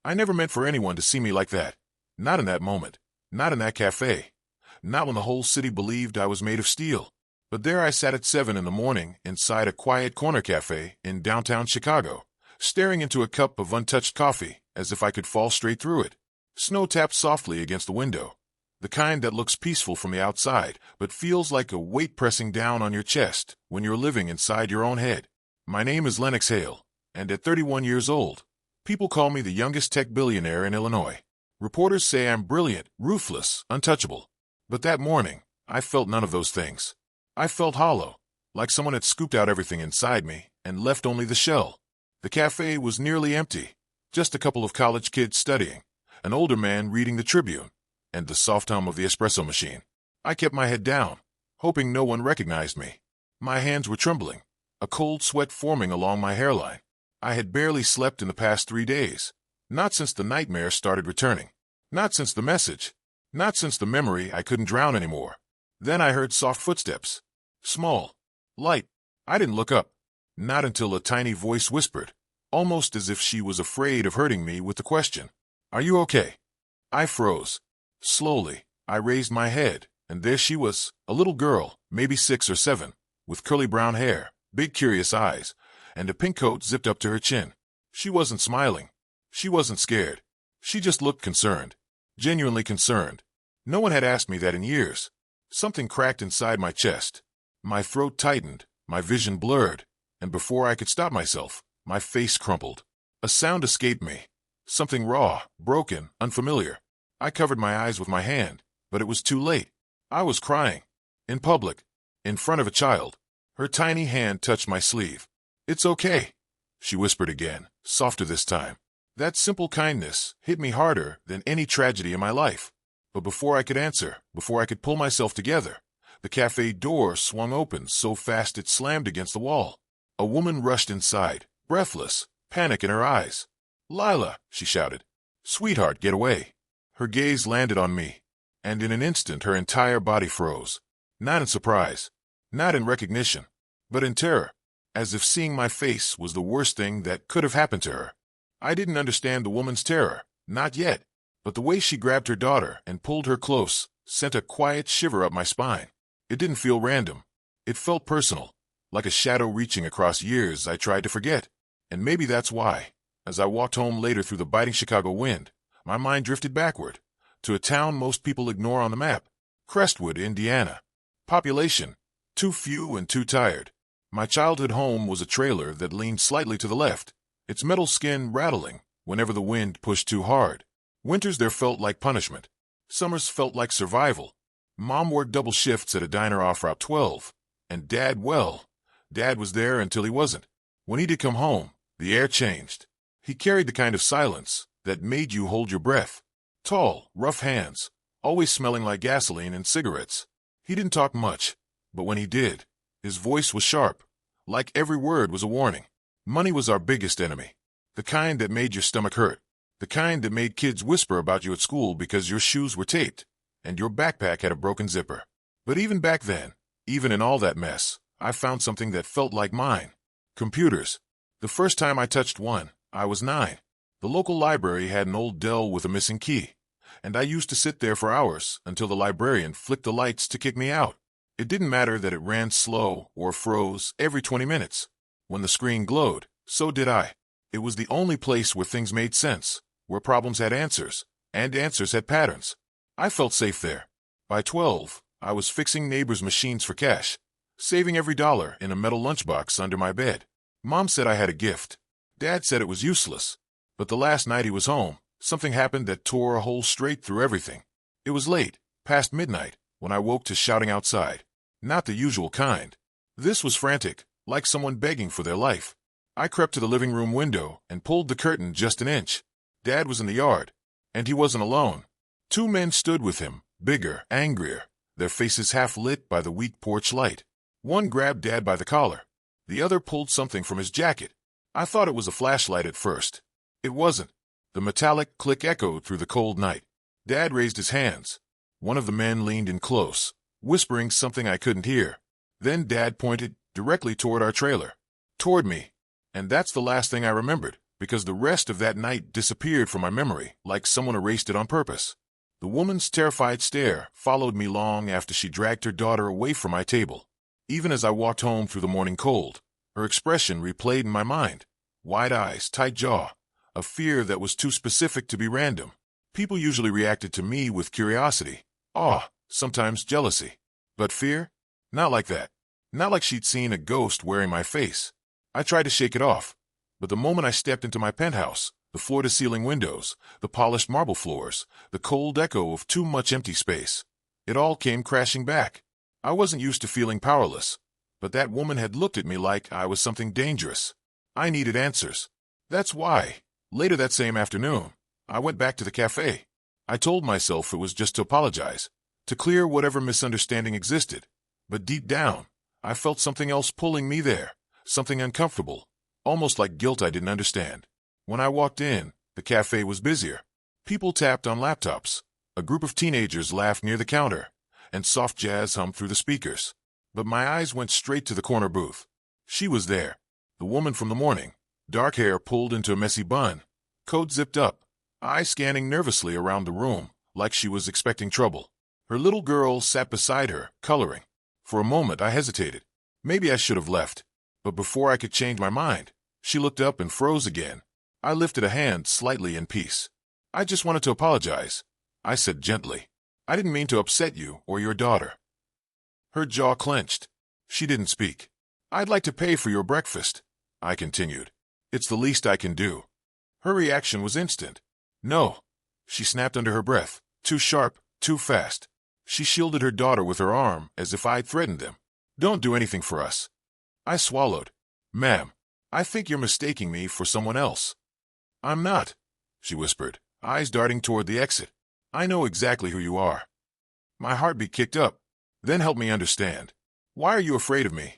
I never meant for anyone to see me like that. Not in that moment. Not in that cafe. Not when the whole city believed I was made of steel. But there I sat at 7 in the morning inside a quiet corner cafe in downtown Chicago, staring into a cup of untouched coffee as if I could fall straight through it. Snow tapped softly against the window, the kind that looks peaceful from the outside but feels like a weight pressing down on your chest when you're living inside your own head. My name is Lennox Hale, and at 31 years old, people call me the youngest tech billionaire in Illinois. Reporters say I'm brilliant, ruthless, untouchable. But that morning, I felt none of those things. I felt hollow, like someone had scooped out everything inside me and left only the shell. The cafe was nearly empty, just a couple of college kids studying, an older man reading the Tribune, and the soft hum of the espresso machine. I kept my head down, hoping no one recognized me. My hands were trembling, a cold sweat forming along my hairline. I had barely slept in the past 3 days, not since the nightmare started returning, not since the message, not since the memory I couldn't drown anymore. Then I heard soft footsteps. Small, light. I didn't look up, not until a tiny voice whispered, almost as if she was afraid of hurting me with the question, "Are you okay?" I froze. Slowly, I raised my head, and there she was, a little girl, maybe 6 or 7, with curly brown hair, big curious eyes, and a pink coat zipped up to her chin. She wasn't smiling. She wasn't scared. She just looked concerned. Genuinely concerned. No one had asked me that in years. Something cracked inside my chest. My throat tightened, my vision blurred, and before I could stop myself, my face crumpled. A sound escaped me. Something raw, broken, unfamiliar. I covered my eyes with my hand, but it was too late. I was crying. In public. In front of a child. Her tiny hand touched my sleeve. "It's okay," she whispered again, softer this time. That simple kindness hit me harder than any tragedy in my life. But before I could answer, before I could pull myself together, the cafe door swung open so fast it slammed against the wall. A woman rushed inside, breathless, panic in her eyes. "Lila," she shouted. "Sweetheart, get away." Her gaze landed on me, and in an instant her entire body froze. Not in surprise, not in recognition, but in terror, as if seeing my face was the worst thing that could have happened to her. I didn't understand the woman's terror, not yet, but the way she grabbed her daughter and pulled her close sent a quiet shiver up my spine. It didn't feel random. It felt personal, like a shadow reaching across years I tried to forget. And maybe that's why, as I walked home later through the biting Chicago wind, my mind drifted backward, to a town most people ignore on the map, Crestwood, Indiana. Population, too few and too tired. My childhood home was a trailer that leaned slightly to the left, its metal skin rattling whenever the wind pushed too hard. Winters there felt like punishment. Summers felt like survival. Mom worked double shifts at a diner off Route 12, and Dad was there until he wasn't. When he did come home, the air changed. He carried the kind of silence that made you hold your breath. Tall, rough hands, always smelling like gasoline and cigarettes. He didn't talk much, but when he did, his voice was sharp, like every word was a warning. Money was our biggest enemy. The kind that made your stomach hurt. The kind that made kids whisper about you at school because your shoes were taped and your backpack had a broken zipper. But even back then, even in all that mess, I found something that felt like mine. Computers. The first time I touched one, I was 9. The local library had an old Dell with a missing key, and I used to sit there for hours until the librarian flicked the lights to kick me out. It didn't matter that it ran slow or froze every 20 minutes. When the screen glowed, so did I. It was the only place where things made sense, where problems had answers, and answers had patterns. I felt safe there. By 12, I was fixing neighbors' machines for cash, saving every dollar in a metal lunchbox under my bed. Mom said I had a gift. Dad said it was useless. But the last night he was home, something happened that tore a hole straight through everything. It was late, past midnight, when I woke to shouting outside. Not the usual kind. This was frantic, like someone begging for their life. I crept to the living room window and pulled the curtain just an inch. Dad was in the yard, and he wasn't alone. 2 men stood with him, bigger, angrier, their faces half lit by the weak porch light. One grabbed Dad by the collar. The other pulled something from his jacket. I thought it was a flashlight at first. It wasn't. The metallic click echoed through the cold night. Dad raised his hands. One of the men leaned in close, whispering something I couldn't hear. Then Dad pointed directly toward our trailer. Toward me. And that's the last thing I remembered. because the rest of that night disappeared from my memory like someone erased it on purpose. The woman's terrified stare followed me long after she dragged her daughter away from my table. Even as I walked home through the morning cold, her expression replayed in my mind. Wide eyes, tight jaw, a fear that was too specific to be random. People usually reacted to me with curiosity, awe, sometimes jealousy. But fear? Not like that. Not like she'd seen a ghost wearing my face. I tried to shake it off, but the moment I stepped into my penthouse, the floor-to-ceiling windows, the polished marble floors, the cold echo of too much empty space, it all came crashing back. I wasn't used to feeling powerless, but that woman had looked at me like I was something dangerous. I needed answers. That's why, later that same afternoon, I went back to the cafe. I told myself it was just to apologize, to clear whatever misunderstanding existed. But deep down, I felt something else pulling me there, something uncomfortable, almost like guilt I didn't understand. When I walked in, the cafe was busier. People tapped on laptops. A group of teenagers laughed near the counter, and soft jazz hummed through the speakers. But my eyes went straight to the corner booth. She was there, the woman from the morning, dark hair pulled into a messy bun, coat zipped up, eyes scanning nervously around the room, like she was expecting trouble. Her little girl sat beside her, coloring. For a moment I hesitated. Maybe I should have left. But before I could change my mind, she looked up and froze again. I lifted a hand slightly in peace. I just wanted to apologize, I said gently. I didn't mean to upset you or your daughter. Her jaw clenched. She didn't speak. I'd like to pay for your breakfast, I continued. It's the least I can do. Her reaction was instant. No, she snapped under her breath. Too sharp, too fast. She shielded her daughter with her arm as if I'd threatened them. Don't do anything for us. I swallowed. Ma'am, I think you're mistaking me for someone else. I'm not, she whispered, eyes darting toward the exit. I know exactly who you are. My heartbeat kicked up. Then help me understand. Why are you afraid of me?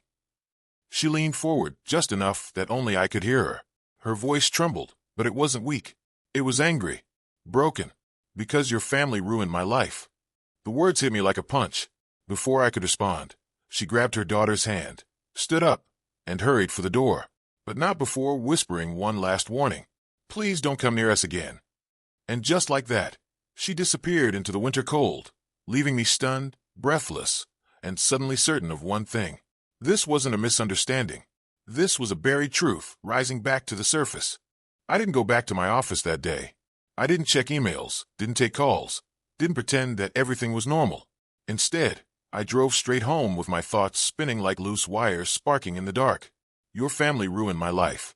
She leaned forward just enough that only I could hear her. Her voice trembled, but it wasn't weak. It was angry, broken, because your family ruined my life. The words hit me like a punch. Before I could respond, she grabbed her daughter's hand, stood up, and hurried for the door, but not before whispering one last warning. Please don't come near us again. And just like that, she disappeared into the winter cold, leaving me stunned, breathless, and suddenly certain of one thing. This wasn't a misunderstanding. This was a buried truth rising back to the surface. I didn't go back to my office that day. I didn't check emails, didn't take calls, didn't pretend that everything was normal. Instead, I drove straight home with my thoughts spinning like loose wires sparking in the dark. Your family ruined my life.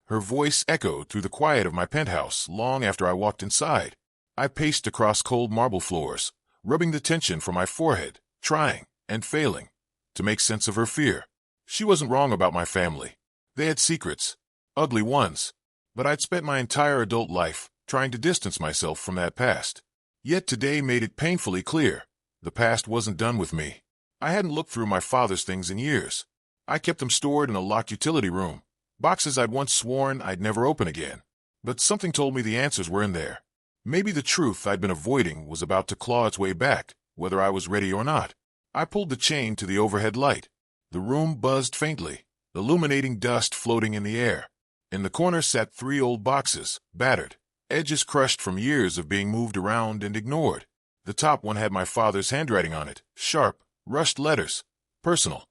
Her voice echoed through the quiet of my penthouse long after I walked inside. I paced across cold marble floors, rubbing the tension from my forehead, trying, and failing, to make sense of her fear. She wasn't wrong about my family. They had secrets, ugly ones, but I'd spent my entire adult life trying to distance myself from that past. Yet today made it painfully clear. The past wasn't done with me. I hadn't looked through my father's things in years. I kept them stored in a locked utility room, boxes I'd once sworn I'd never open again. But something told me the answers were in there. Maybe the truth I'd been avoiding was about to claw its way back, whether I was ready or not. I pulled the chain to the overhead light. The room buzzed faintly, illuminating dust floating in the air. In the corner sat 3 old boxes, battered, edges crushed from years of being moved around and ignored. The top one had my father's handwriting on it, sharp, rushed letters, personal.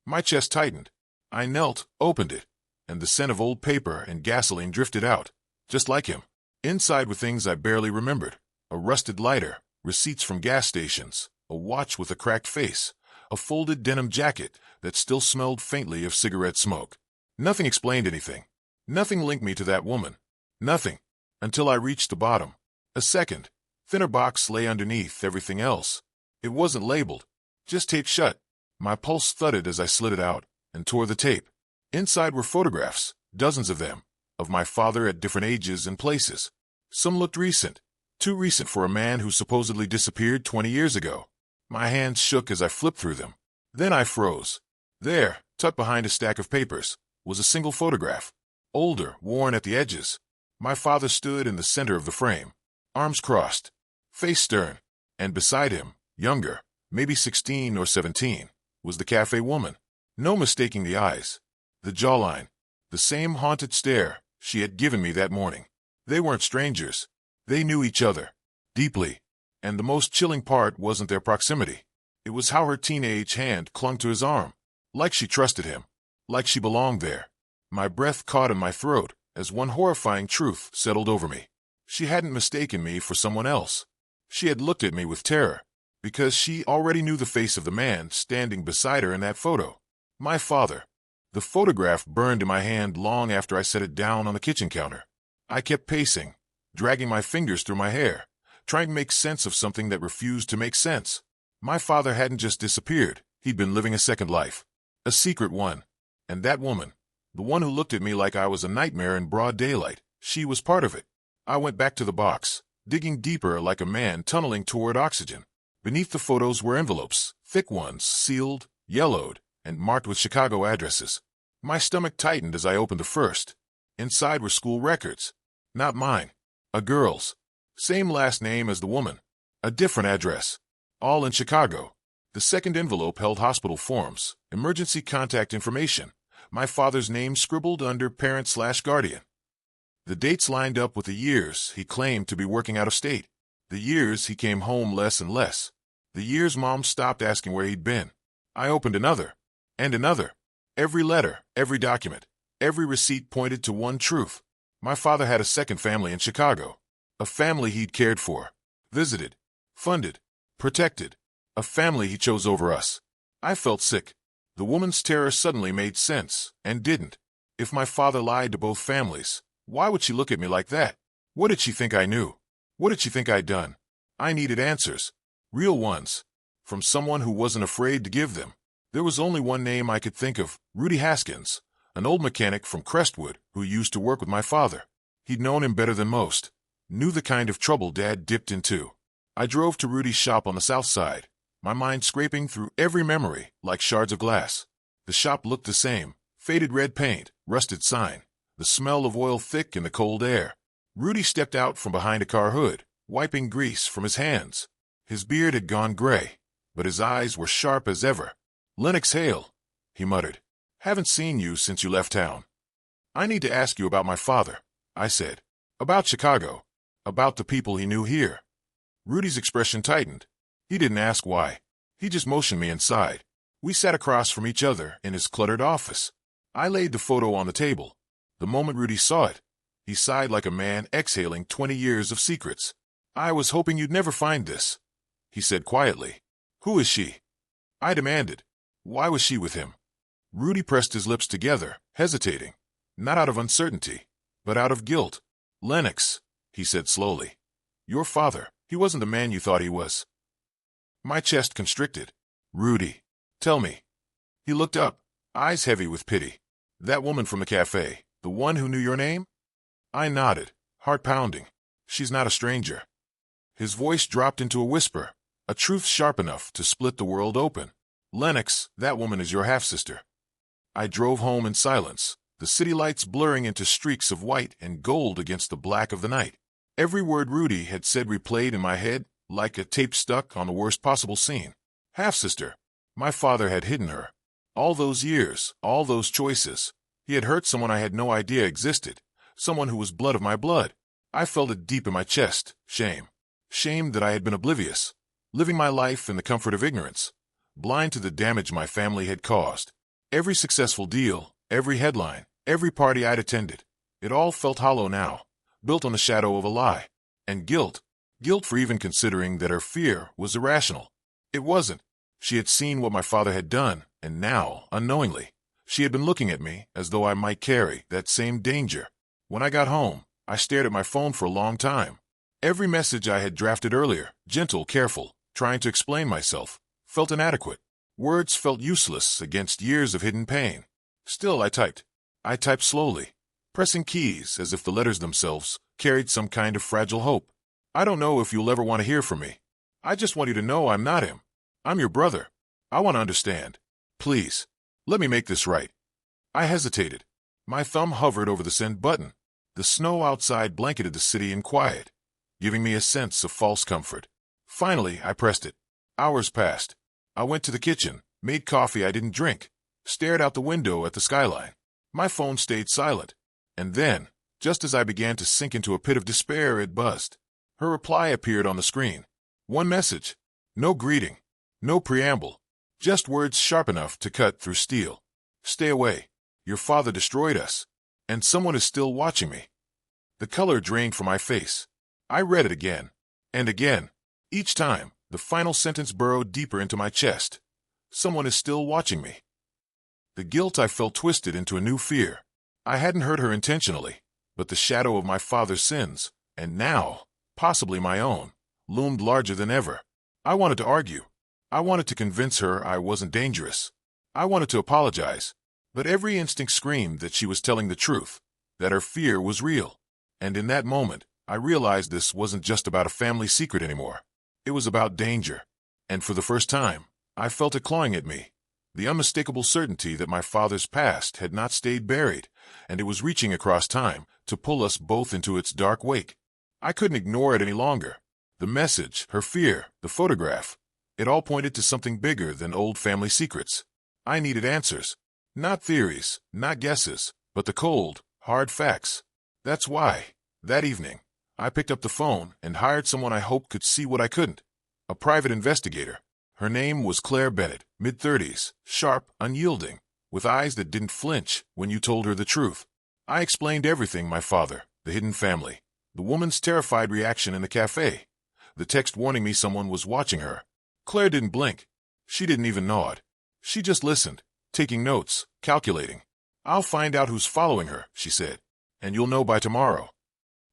My chest tightened. I knelt, opened it, and the scent of old paper and gasoline drifted out, just like him. Inside were things I barely remembered: a rusted lighter, receipts from gas stations, a watch with a cracked face, a folded denim jacket that still smelled faintly of cigarette smoke. Nothing explained anything. Nothing linked me to that woman. Nothing. Until I reached the bottom. A second, thinner box lay underneath everything else. It wasn't labeled, just taped shut. My pulse thudded as I slid it out and tore the tape. Inside were photographs, dozens of them, of my father at different ages and places. Some looked recent, too recent for a man who supposedly disappeared 20 years ago. My hands shook as I flipped through them. Then I froze. There, tucked behind a stack of papers, was a single photograph. Older, worn at the edges. My father stood in the center of the frame, arms crossed, face stern, and beside him, younger, maybe 16 or 17, was the cafe woman. No mistaking the eyes, the jawline, the same haunted stare she had given me that morning. They weren't strangers. They knew each other. Deeply. And the most chilling part wasn't their proximity. It was how her teenage hand clung to his arm. Like she trusted him. Like she belonged there. My breath caught in my throat as one horrifying truth settled over me. She hadn't mistaken me for someone else. She had looked at me with terror, because she already knew the face of the man standing beside her in that photo. My father. The photograph burned in my hand long after I set it down on the kitchen counter. I kept pacing, dragging my fingers through my hair, trying to make sense of something that refused to make sense. My father hadn't just disappeared. He'd been living a second life. A secret one. And that woman, the one who looked at me like I was a nightmare in broad daylight, she was part of it. I went back to the box, digging deeper like a man tunneling toward oxygen. Beneath the photos were envelopes, thick ones, sealed, yellowed, and marked with Chicago addresses. My stomach tightened as I opened the first. Inside were school records. Not mine. A girl's. Same last name as the woman. A different address. All in Chicago. The second envelope held hospital forms, emergency contact information, my father's name scribbled under parent/guardian. The dates lined up with the years he claimed to be working out of state. The years he came home less and less. The years Mom stopped asking where he'd been. I opened another. And another. Every letter, every document, every receipt pointed to one truth. My father had a second family in Chicago. A family he'd cared for, visited, funded, protected. A family he chose over us. I felt sick. The woman's terror suddenly made sense, and didn't. If my father lied to both families, why would she look at me like that? What did she think I knew? What did she think I'd done? I needed answers. Real ones. From someone who wasn't afraid to give them. There was only one name I could think of, Rudy Haskins, an old mechanic from Crestwood who used to work with my father. He'd known him better than most. Knew the kind of trouble Dad dipped into. I drove to Rudy's shop on the south side, my mind scraping through every memory like shards of glass. The shop looked the same, faded red paint, rusted sign, the smell of oil thick in the cold air. Rudy stepped out from behind a car hood, wiping grease from his hands. His beard had gone gray, but his eyes were sharp as ever. "Lennox Hale," he muttered. "Haven't seen you since you left town." "I need to ask you about my father," I said. "About Chicago. About the people he knew here." Rudy's expression tightened. He didn't ask why. He just motioned me inside. We sat across from each other in his cluttered office. I laid the photo on the table. The moment Rudy saw it, he sighed like a man exhaling 20 years of secrets. "I was hoping you'd never find this," he said quietly. "Who is she?" I demanded. Why was she with him? Rudy pressed his lips together, hesitating. Not out of uncertainty, but out of guilt. "Lennox," he said slowly. "Your father, he wasn't the man you thought he was." My chest constricted. "Rudy, tell me." He looked up, eyes heavy with pity. "That woman from the cafe, the one who knew your name?" I nodded, heart pounding. "She's not a stranger." His voice dropped into a whisper, a truth sharp enough to split the world open. "Lennox, that woman is your half-sister." I drove home in silence, the city lights blurring into streaks of white and gold against the black of the night. Every word Rudy had said replayed in my head, like a tape stuck on the worst possible scene. Half-sister. My father had hidden her. All those years, all those choices. He had hurt someone I had no idea existed, someone who was blood of my blood. I felt it deep in my chest, shame. Shame that I had been oblivious, living my life in the comfort of ignorance, blind to the damage my family had caused. Every successful deal, every headline, every party I'd attended, it all felt hollow now, built on the shadow of a lie. And guilt. Guilt for even considering that her fear was irrational. It wasn't. She had seen what my father had done, and now, unknowingly, she had been looking at me as though I might carry that same danger. When I got home, I stared at my phone for a long time. Every message I had drafted earlier, gentle, careful, trying to explain myself, felt inadequate. Words felt useless against years of hidden pain. Still, I typed. I typed slowly, pressing keys as if the letters themselves carried some kind of fragile hope. "I don't know if you'll ever want to hear from me. I just want you to know I'm not him. I'm your brother. I want to understand. Please, let me make this right." I hesitated. My thumb hovered over the send button. The snow outside blanketed the city in quiet, giving me a sense of false comfort. Finally, I pressed it. Hours passed. I went to the kitchen, made coffee I didn't drink, stared out the window at the skyline. My phone stayed silent. And then, Just as I began to sink into a pit of despair, it buzzed. Her reply appeared on the screen. One message. No greeting. No preamble. Just words sharp enough to cut through steel. Stay away. Your father destroyed us. And someone is still watching me. The color drained from my face. I read it again. And again. Each time, the final sentence burrowed deeper into my chest. Someone is still watching me. The guilt I felt twisted into a new fear. I hadn't hurt her intentionally, but the shadow of my father's sins, and now, possibly my own, loomed larger than ever. I wanted to argue. I wanted to convince her I wasn't dangerous. I wanted to apologize. But every instinct screamed that she was telling the truth, that her fear was real. And in that moment, I realized this wasn't just about a family secret anymore. It was about danger. And for the first time, I felt it clawing at me. The unmistakable certainty that my father's past had not stayed buried, and it was reaching across time to pull us both into its dark wake. I couldn't ignore it any longer. The message, her fear, the photograph, it all pointed to something bigger than old family secrets. I needed answers. Not theories, not guesses, but the cold, hard facts. That's why, that evening, I picked up the phone and hired someone I hoped could see what I couldn't. A private investigator. Her name was Claire Bennett, mid-30s, sharp, unyielding, with eyes that didn't flinch when you told her the truth. I explained everything: my father, the hidden family, the woman's terrified reaction in the cafe, the text warning me someone was watching her. Claire didn't blink. She didn't even nod. She just listened, taking notes, calculating. "I'll find out who's following her," she said, "and you'll know by tomorrow."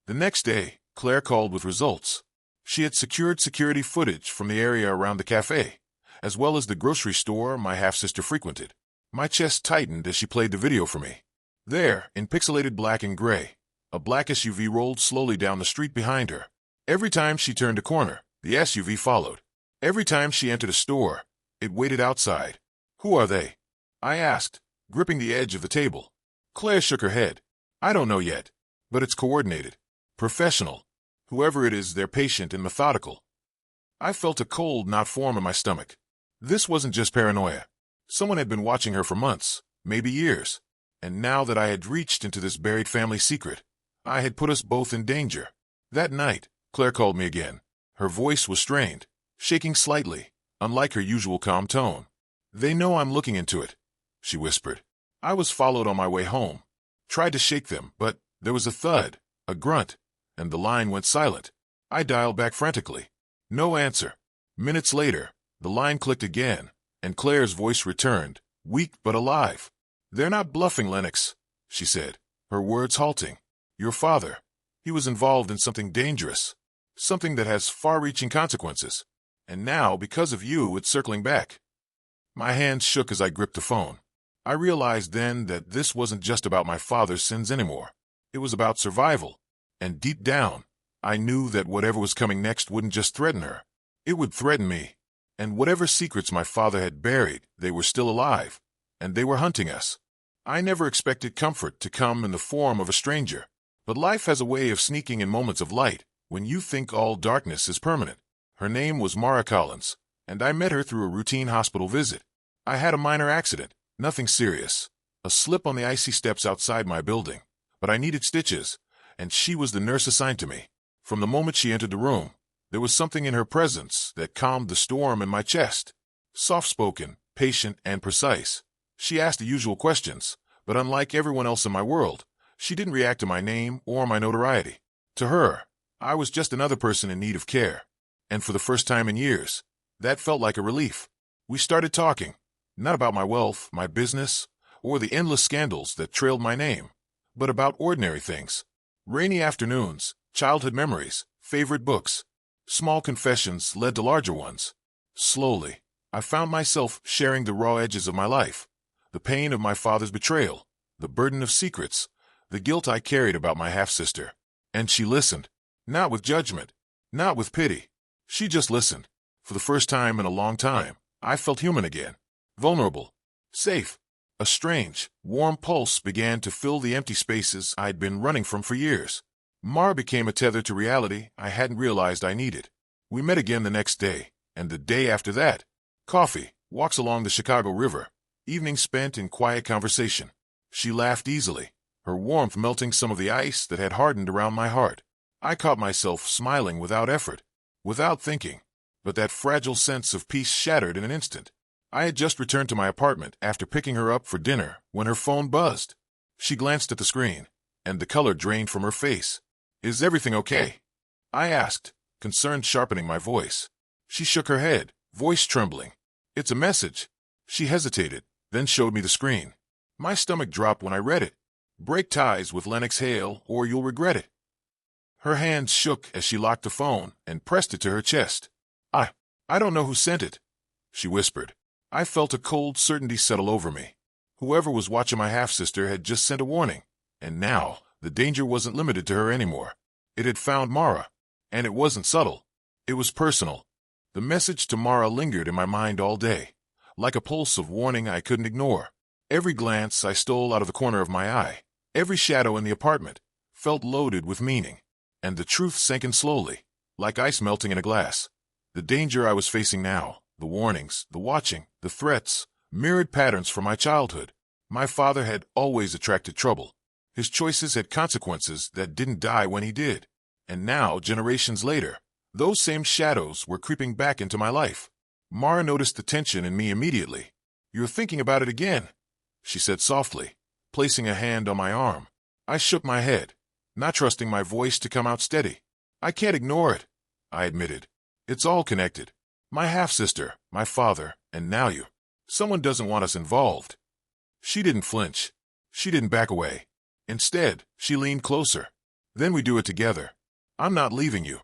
The next day, Claire called with results. She had secured security footage from the area around the cafe, as well as the grocery store my half-sister frequented. My chest tightened as she played the video for me. There, in pixelated black and gray, a black SUV rolled slowly down the street behind her. Every time she turned a corner, the SUV followed. Every time she entered a store, it waited outside. "Who are they?" I asked, gripping the edge of the table. Claire shook her head. "I don't know yet, but it's coordinated. Professional. Whoever it is, they're patient and methodical." I felt a cold knot form in my stomach. This wasn't just paranoia. Someone had been watching her for months, maybe years. And now that I had reached into this buried family secret, I had put us both in danger. That night, Claire called me again. Her voice was strained, shaking slightly, unlike her usual calm tone. "They know I'm looking into it," she whispered. I was followed on my way home. Tried to shake them, but there was a thud, a grunt, and the line went silent. I dialed back frantically. No answer. Minutes later, the line clicked again, and Claire's voice returned, weak but alive. "They're not bluffing, Lennox," she said, her words halting. "Your father, he was involved in something dangerous, something that has far-reaching consequences. And now, because of you, it's circling back." My hands shook as I gripped the phone. I realized then that this wasn't just about my father's sins anymore. It was about survival. And deep down, I knew that whatever was coming next wouldn't just threaten her. It would threaten me. And whatever secrets my father had buried, they were still alive. And they were hunting us. I never expected comfort to come in the form of a stranger. But life has a way of sneaking in moments of light, when you think all darkness is permanent. Her name was Mara Collins, and I met her through a routine hospital visit. I had a minor accident, nothing serious. A slip on the icy steps outside my building. But I needed stitches, and she was the nurse assigned to me. From the moment she entered the room, there was something in her presence that calmed the storm in my chest. Soft-spoken, patient, and precise. She asked the usual questions, but unlike everyone else in my world, she didn't react to my name or my notoriety. To her, I was just another person in need of care. And for the first time in years, that felt like a relief. We started talking, not about my wealth, my business, or the endless scandals that trailed my name, but about ordinary things. Rainy afternoons, childhood memories, favorite books. Small confessions led to larger ones. Slowly, I found myself sharing the raw edges of my life, the pain of my father's betrayal, the burden of secrets, the guilt I carried about my half-sister. And she listened, not with judgment, not with pity. She just listened. For the first time in a long time, I felt human again, vulnerable, safe. A strange, warm pulse began to fill the empty spaces I'd been running from for years. Mara became a tether to reality I hadn't realized I needed. We met again the next day, and the day after that. Coffee, walks along the Chicago River, evenings spent in quiet conversation. She laughed easily, her warmth melting some of the ice that had hardened around my heart. I caught myself smiling without effort, without thinking, but that fragile sense of peace shattered in an instant. I had just returned to my apartment after picking her up for dinner when her phone buzzed. She glanced at the screen, and the color drained from her face. "Is everything okay?" I asked, concern sharpening my voice. She shook her head, voice trembling. "It's a message." She hesitated, then showed me the screen. My stomach dropped when I read it. "Break ties with Lennox Hale or you'll regret it." Her hands shook as she locked the phone and pressed it to her chest. I don't know who sent it," she whispered. I felt a cold certainty settle over me. Whoever was watching my half-sister had just sent a warning, and now the danger wasn't limited to her anymore. It had found Mara, and it wasn't subtle. It was personal. The message to Mara lingered in my mind all day, like a pulse of warning I couldn't ignore. Every glance I stole out of the corner of my eye, every shadow in the apartment, felt loaded with meaning, and the truth sank in slowly, like ice melting in a glass. The danger I was facing now, the warnings, the watching, the threats, mirrored patterns from my childhood. My father had always attracted trouble. His choices had consequences that didn't die when he did. And now, generations later, those same shadows were creeping back into my life. Mara noticed the tension in me immediately. "You're thinking about it again," she said softly, placing a hand on my arm. I shook my head, not trusting my voice to come out steady. "I can't ignore it," I admitted. "It's all connected. My half-sister, my father, and now you. Someone doesn't want us involved." She didn't flinch. She didn't back away. Instead, she leaned closer. "Then we do it together. I'm not leaving you."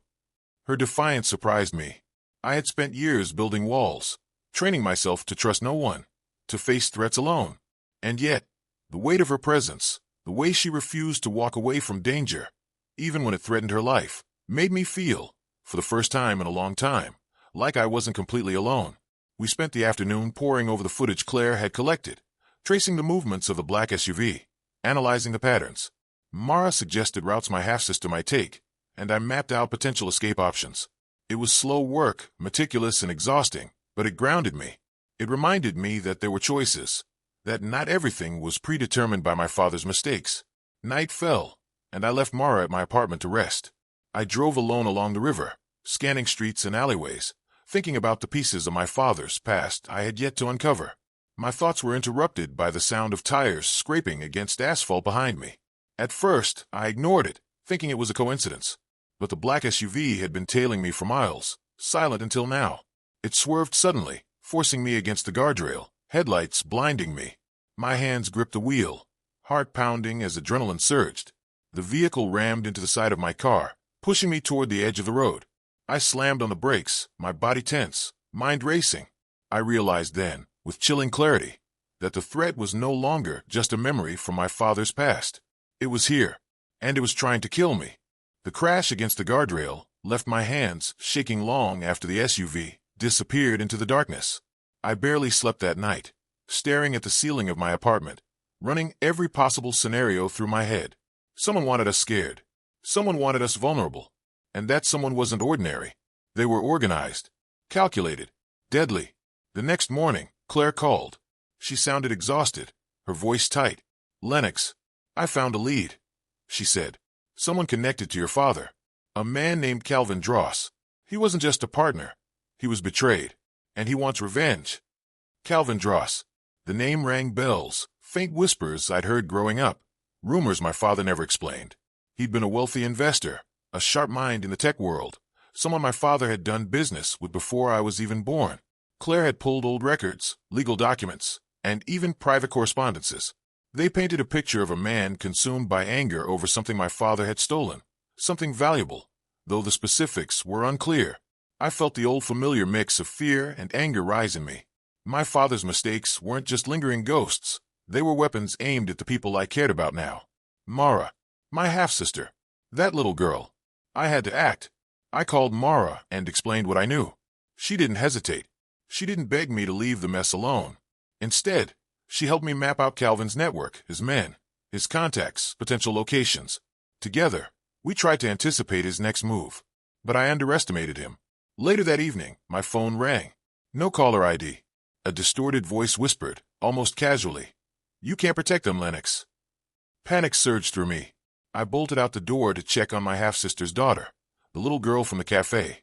Her defiance surprised me. I had spent years building walls, training myself to trust no one, to face threats alone. And yet, the weight of her presence, the way she refused to walk away from danger, even when it threatened her life, made me feel, for the first time in a long time, like I wasn't completely alone. We spent the afternoon poring over the footage Claire had collected, tracing the movements of the black SUV, analyzing the patterns. Mara suggested routes my half-sister might take, and I mapped out potential escape options. It was slow work, meticulous and exhausting, but it grounded me. It reminded me that there were choices, that not everything was predetermined by my father's mistakes. Night fell, and I left Mara at my apartment to rest. I drove alone along the river, scanning streets and alleyways, thinking about the pieces of my father's past I had yet to uncover. My thoughts were interrupted by the sound of tires scraping against asphalt behind me. At first, I ignored it, thinking it was a coincidence. But the black SUV had been tailing me for miles, silent until now. It swerved suddenly, forcing me against the guardrail, headlights blinding me. My hands gripped the wheel, heart pounding as adrenaline surged. The vehicle rammed into the side of my car, pushing me toward the edge of the road. I slammed on the brakes, my body tense, mind racing. I realized then, with chilling clarity, that the threat was no longer just a memory from my father's past. It was here, and it was trying to kill me. The crash against the guardrail left my hands shaking long after the SUV disappeared into the darkness. I barely slept that night, staring at the ceiling of my apartment, running every possible scenario through my head. Someone wanted us scared. Someone wanted us vulnerable. And that someone wasn't ordinary. They were organized, calculated, deadly. The next morning, Claire called. She sounded exhausted, her voice tight. "Lennox, I found a lead," she said. "Someone connected to your father. A man named Calvin Dross. He wasn't just a partner. He was betrayed. And he wants revenge." Calvin Dross. The name rang bells, faint whispers I'd heard growing up, rumors my father never explained. He'd been a wealthy investor, a sharp mind in the tech world, someone my father had done business with before I was even born. Claire had pulled old records, legal documents, and even private correspondences. They painted a picture of a man consumed by anger over something my father had stolen, something valuable, though the specifics were unclear. I felt the old familiar mix of fear and anger rise in me. My father's mistakes weren't just lingering ghosts. They were weapons aimed at the people I cared about now. Mara, my half-sister, that little girl. I had to act. I called Mara and explained what I knew. She didn't hesitate. She didn't beg me to leave the mess alone. Instead, she helped me map out Calvin's network, his men, his contacts, potential locations. Together, we tried to anticipate his next move. But I underestimated him. Later that evening, my phone rang. No caller ID. A distorted voice whispered, almost casually, "You can't protect them, Lennox." Panic surged through me. I bolted out the door to check on my half-sister's daughter, the little girl from the cafe,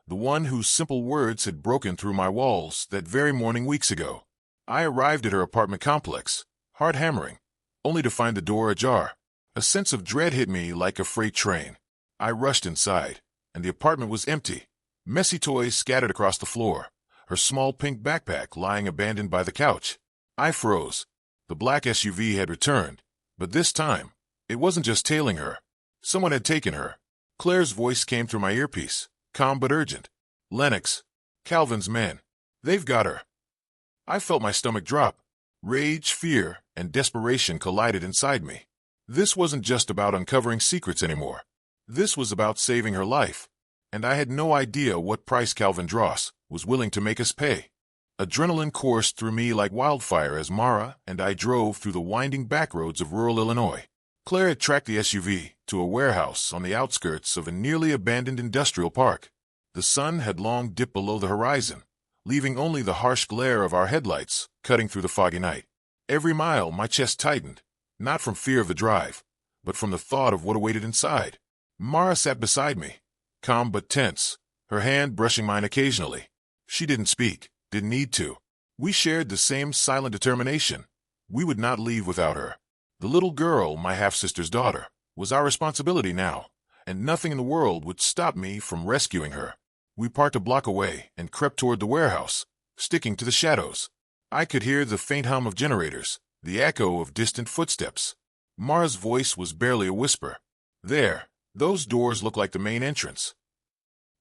the one whose simple words had broken through my walls that very morning weeks ago. I arrived at her apartment complex, heart hammering, only to find the door ajar. A sense of dread hit me like a freight train. I rushed inside, and the apartment was empty. Messy toys scattered across the floor, her small pink backpack lying abandoned by the couch. I froze. The black SUV had returned, but this time, it wasn't just tailing her. Someone had taken her. Claire's voice came through my earpiece, calm but urgent. Lennox, Calvin's men. They've got her. I felt my stomach drop. Rage, fear, and desperation collided inside me. This wasn't just about uncovering secrets anymore. This was about saving her life. And I had no idea what price Calvin Dross was willing to make us pay. Adrenaline coursed through me like wildfire as Mara and I drove through the winding backroads of rural Illinois. Claire had tracked the SUV to a warehouse on the outskirts of a nearly abandoned industrial park. The sun had long dipped below the horizon, leaving only the harsh glare of our headlights cutting through the foggy night. Every mile my chest tightened, not from fear of the drive, but from the thought of what awaited inside. Mara sat beside me, calm but tense, her hand brushing mine occasionally. She didn't speak, didn't need to. We shared the same silent determination. We would not leave without her. The little girl, my half-sister's daughter, was our responsibility now, and nothing in the world would stop me from rescuing her. We parked a block away and crept toward the warehouse, sticking to the shadows. I could hear the faint hum of generators, the echo of distant footsteps. Mara's voice was barely a whisper. There, those doors look like the main entrance.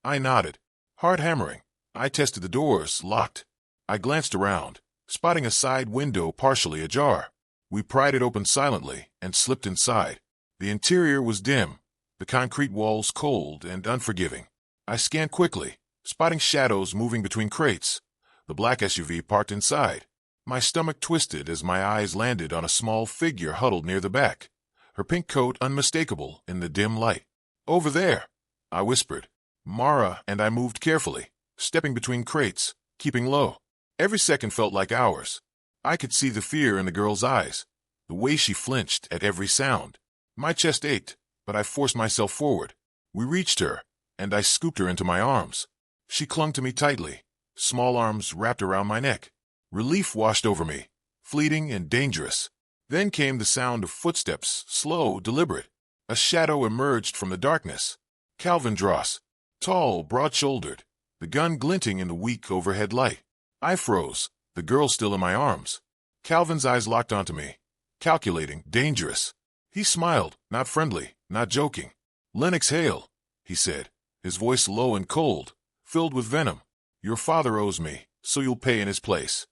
I nodded, heart hammering. I tested the doors, locked. I glanced around, spotting a side window partially ajar. We pried it open silently and slipped inside. The interior was dim, the concrete walls cold and unforgiving. I scanned quickly, spotting shadows moving between crates. The black SUV parked inside. My stomach twisted as my eyes landed on a small figure huddled near the back, her pink coat unmistakable in the dim light. Over there, I whispered. Mara and I moved carefully, stepping between crates, keeping low. Every second felt like hours. I could see the fear in the girl's eyes, the way she flinched at every sound. My chest ached, but I forced myself forward. We reached her, and I scooped her into my arms. She clung to me tightly, small arms wrapped around my neck. Relief washed over me, fleeting and dangerous. Then came the sound of footsteps, slow, deliberate. A shadow emerged from the darkness. Calvin Dross, tall, broad-shouldered, the gun glinting in the weak overhead light. I froze, the girl still in my arms. Calvin's eyes locked onto me, calculating, dangerous. He smiled, not friendly, not joking. Lennox Hale, he said, his voice low and cold, filled with venom. Your father owes me, so you'll pay in his place.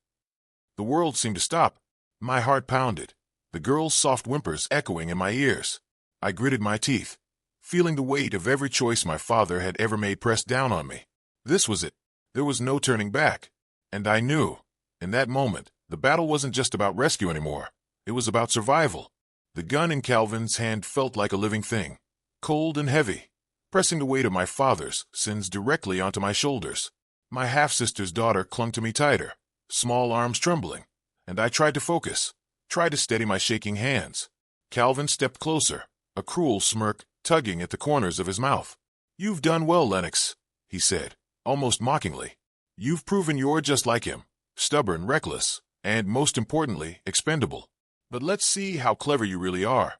The world seemed to stop. My heart pounded, the girl's soft whimpers echoing in my ears. I gritted my teeth, feeling the weight of every choice my father had ever made pressed down on me. This was it. There was no turning back. And I knew, in that moment, the battle wasn't just about rescue anymore. It was about survival. The gun in Calvin's hand felt like a living thing, cold and heavy, pressing the weight of my father's sins directly onto my shoulders. My half-sister's daughter clung to me tighter, small arms trembling, and I tried to focus, tried to steady my shaking hands. Calvin stepped closer, a cruel smirk tugging at the corners of his mouth. You've done well, Lennox, he said, almost mockingly. You've proven you're just like him, stubborn, reckless, and, most importantly, expendable. But let's see how clever you really are.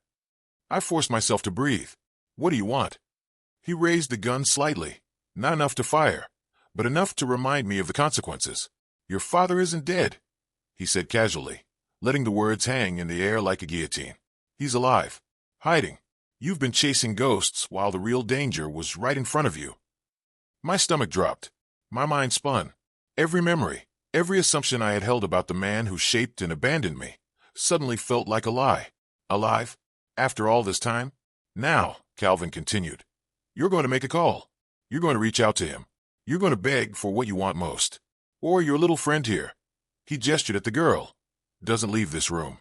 I forced myself to breathe. What do you want? He raised the gun slightly, not enough to fire, but enough to remind me of the consequences. Your father isn't dead, he said casually, letting the words hang in the air like a guillotine. He's alive, hiding. You've been chasing ghosts while the real danger was right in front of you. My stomach dropped. My mind spun. Every memory, every assumption I had held about the man who shaped and abandoned me, suddenly felt like a lie. Alive? After all this time? Now, Calvin continued, you're going to make a call. You're going to reach out to him. You're going to beg for what you want most. Or your little friend here, he gestured at the girl, doesn't leave this room.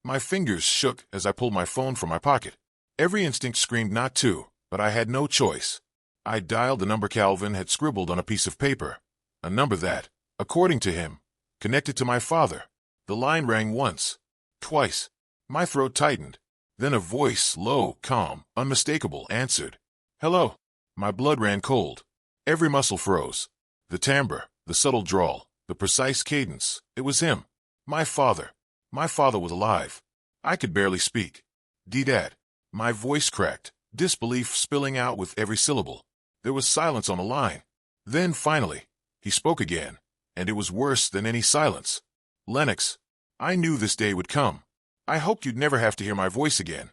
My fingers shook as I pulled my phone from my pocket. Every instinct screamed not to, but I had no choice. I dialed the number Calvin had scribbled on a piece of paper, a number that, according to him, connected to my father. The line rang once, twice. My throat tightened. Then a voice, low, calm, unmistakable, answered. "Hello." My blood ran cold. Every muscle froze. The timbre, the subtle drawl, the precise cadence. It was him. My father. My father was alive. I could barely speak. "Dad." My voice cracked, disbelief spilling out with every syllable. There was silence on the line. Then, finally, he spoke again, and it was worse than any silence. "Lennox, I knew this day would come. I hoped you'd never have to hear my voice again."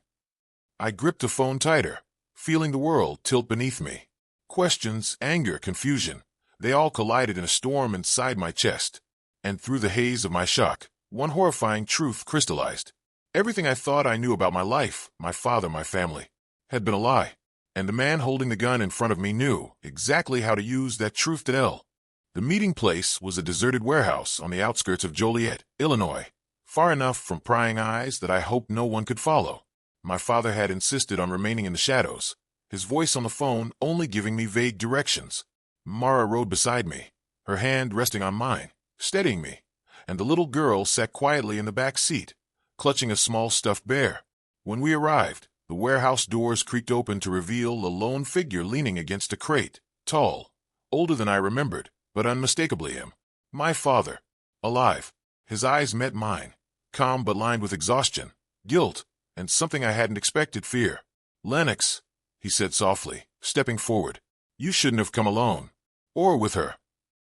I gripped the phone tighter, feeling the world tilt beneath me. Questions, anger, confusion, they all collided in a storm inside my chest. And through the haze of my shock, one horrifying truth crystallized. Everything I thought I knew about my life, my father, my family, had been a lie. And the man holding the gun in front of me knew exactly how to use that truth to tell. The meeting place was a deserted warehouse on the outskirts of Joliet, Illinois, far enough from prying eyes that I hoped no one could follow. My father had insisted on remaining in the shadows, his voice on the phone only giving me vague directions. Mara rode beside me, her hand resting on mine, steadying me, and the little girl sat quietly in the back seat, clutching a small stuffed bear. When we arrived, the warehouse doors creaked open to reveal a lone figure leaning against a crate, tall, older than I remembered, but unmistakably him. My father, alive. His eyes met mine, calm but lined with exhaustion, guilt, and something I hadn't expected, fear. "Lennox," he said softly, stepping forward. "You shouldn't have come alone. Or with her."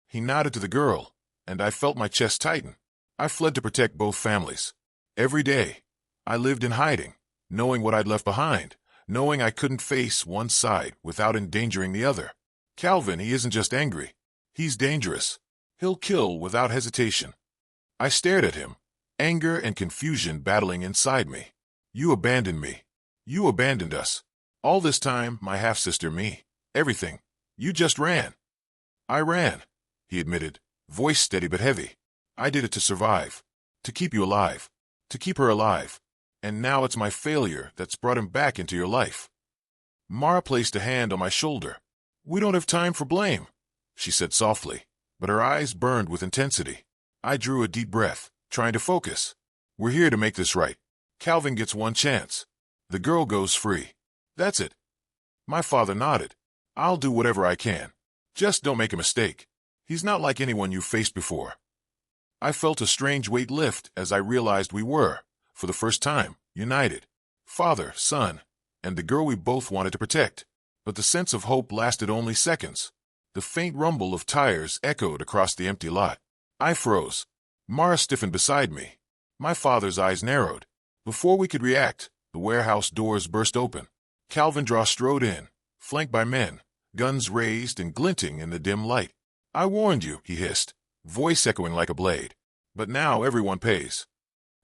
He nodded to the girl, and I felt my chest tighten. I fled to protect both families. Every day, I lived in hiding, knowing what I'd left behind, knowing I couldn't face one side without endangering the other. "Calvin, he isn't just angry. He's dangerous. He'll kill without hesitation." I stared at him, anger and confusion battling inside me. "You abandoned me. You abandoned us. All this time, my half-sister, me, everything. You just ran." "I ran," he admitted, voice steady but heavy. "I did it to survive, to keep you alive, to keep her alive. And now it's my failure that's brought him back into your life." Mara placed a hand on my shoulder. "We don't have time for blame," she said softly, but her eyes burned with intensity. I drew a deep breath, trying to focus. "We're here to make this right. Calvin gets one chance. The girl goes free. That's it." My father nodded. "I'll do whatever I can. Just don't make a mistake. He's not like anyone you've faced before." I felt a strange weight lift as I realized we were, for the first time, united. Father, son, and the girl we both wanted to protect. But the sense of hope lasted only seconds. The faint rumble of tires echoed across the empty lot. I froze. Mara stiffened beside me. My father's eyes narrowed. Before we could react, the warehouse doors burst open. Calvin Draw strode in, flanked by men, guns raised and glinting in the dim light. "I warned you," he hissed, voice echoing like a blade. "But now everyone pays."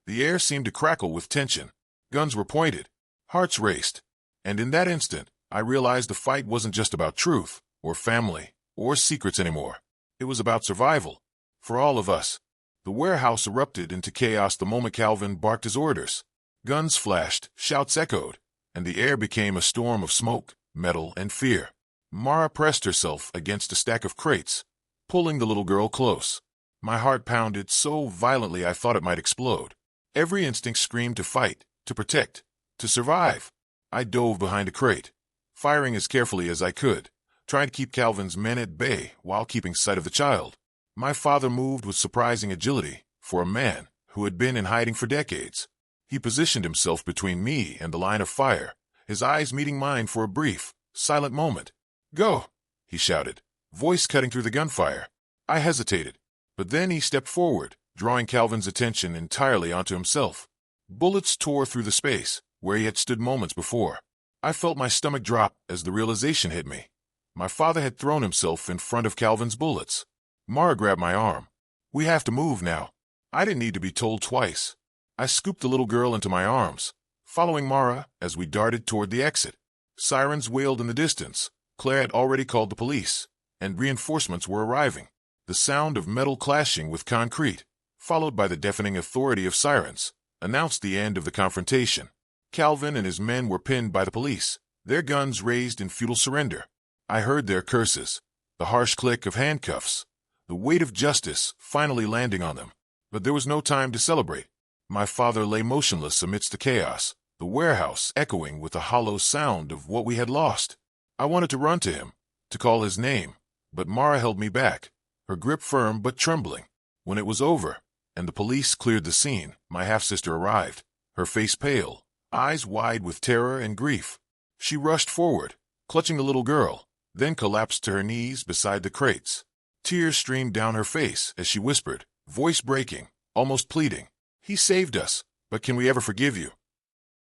The air seemed to crackle with tension. Guns were pointed. Hearts raced. And in that instant, I realized the fight wasn't just about truth, or family, or secrets anymore. It was about survival. For all of us. The warehouse erupted into chaos the moment Calvin barked his orders. Guns flashed, shouts echoed, and the air became a storm of smoke, metal, and fear. Mara pressed herself against a stack of crates, pulling the little girl close. My heart pounded so violently I thought it might explode. Every instinct screamed to fight, to protect, to survive. I dove behind a crate, firing as carefully as I could, trying to keep Calvin's men at bay while keeping sight of the child. My father moved with surprising agility for a man who had been in hiding for decades. He positioned himself between me and the line of fire, his eyes meeting mine for a brief, silent moment. "Go!" he shouted, voice cutting through the gunfire. I hesitated, but then he stepped forward, drawing Calvin's attention entirely onto himself. Bullets tore through the space where he had stood moments before. I felt my stomach drop as the realization hit me. My father had thrown himself in front of Calvin's bullets. Mara grabbed my arm. "We have to move now." I didn't need to be told twice. I scooped the little girl into my arms, following Mara as we darted toward the exit. Sirens wailed in the distance. Claire had already called the police, and reinforcements were arriving. The sound of metal clashing with concrete, followed by the deafening authority of sirens, announced the end of the confrontation. Calvin and his men were pinned by the police, their guns raised in futile surrender. I heard their curses, the harsh click of handcuffs, the weight of justice finally landing on them. But there was no time to celebrate. My father lay motionless amidst the chaos, the warehouse echoing with the hollow sound of what we had lost. I wanted to run to him, to call his name, but Mara held me back, her grip firm but trembling. When it was over, and the police cleared the scene, my half-sister arrived, her face pale, eyes wide with terror and grief. She rushed forward, clutching the little girl, then collapsed to her knees beside the crates. Tears streamed down her face as she whispered, voice breaking, almost pleading, "He saved us, but can we ever forgive you?"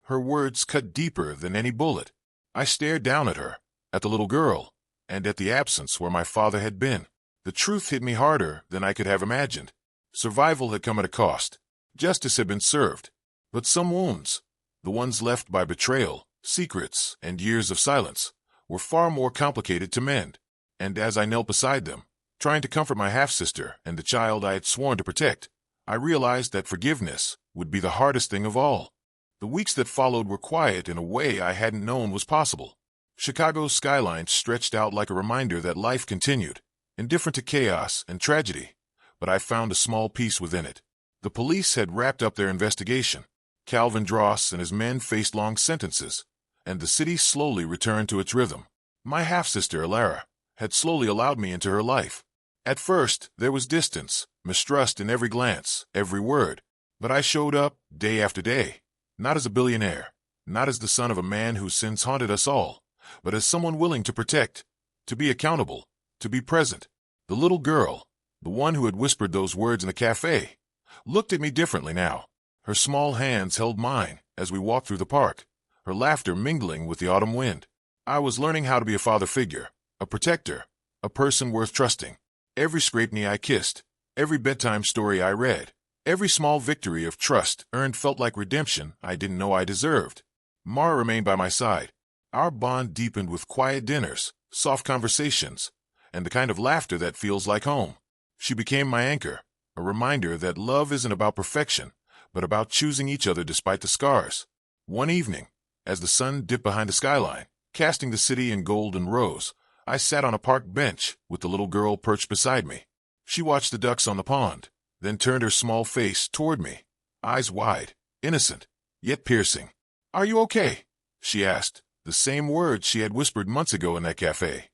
Her words cut deeper than any bullet. I stared down at her, at the little girl, and at the absence where my father had been. The truth hit me harder than I could have imagined. Survival had come at a cost. Justice had been served. But some wounds, the ones left by betrayal, secrets, and years of silence, were far more complicated to mend. And as I knelt beside them, trying to comfort my half-sister and the child I had sworn to protect, I realized that forgiveness would be the hardest thing of all. The weeks that followed were quiet in a way I hadn't known was possible. Chicago's skyline stretched out like a reminder that life continued, indifferent to chaos and tragedy, but I found a small peace within it. The police had wrapped up their investigation. Calvin Dross and his men faced long sentences, and the city slowly returned to its rhythm. My half-sister, Alara, had slowly allowed me into her life. At first, there was distance, mistrust in every glance, every word, but I showed up day after day, not as a billionaire, not as the son of a man whose sins haunted us all, but as someone willing to protect, to be accountable, to be present. The little girl, the one who had whispered those words in the cafe, looked at me differently now. Her small hands held mine as we walked through the park, her laughter mingling with the autumn wind. I was learning how to be a father figure, a protector, a person worth trusting. Every scraped knee I kissed, every bedtime story I read, every small victory of trust earned felt like redemption I didn't know I deserved. Mara remained by my side. Our bond deepened with quiet dinners, soft conversations, and the kind of laughter that feels like home. She became my anchor, a reminder that love isn't about perfection, but about choosing each other despite the scars. One evening, as the sun dipped behind the skyline, casting the city in gold and rose, I sat on a park bench with the little girl perched beside me. She watched the ducks on the pond, then turned her small face toward me, eyes wide, innocent, yet piercing. "Are you okay?" she asked, the same words she had whispered months ago in that cafe.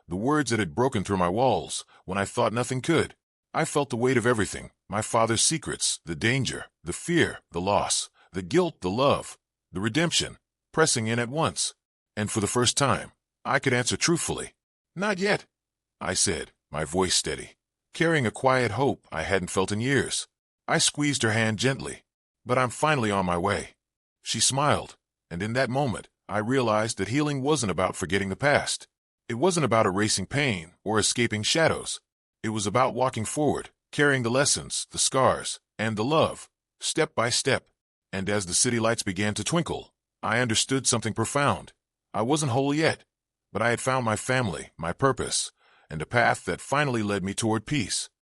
The words that had broken through my walls when I thought nothing could. I felt the weight of everything, my father's secrets, the danger, the fear, the loss, the guilt, the love, the redemption, pressing in at once. And for the first time, I could answer truthfully. "Not yet," I said, my voice steady, carrying a quiet hope I hadn't felt in years. I squeezed her hand gently. "But I'm finally on my way." She smiled, and in that moment, I realized that healing wasn't about forgetting the past. It wasn't about erasing pain or escaping shadows. It was about walking forward, carrying the lessons, the scars, and the love, step by step. And as the city lights began to twinkle, I understood something profound. I wasn't whole yet, but I had found my family, my purpose, and a path that finally led me toward peace.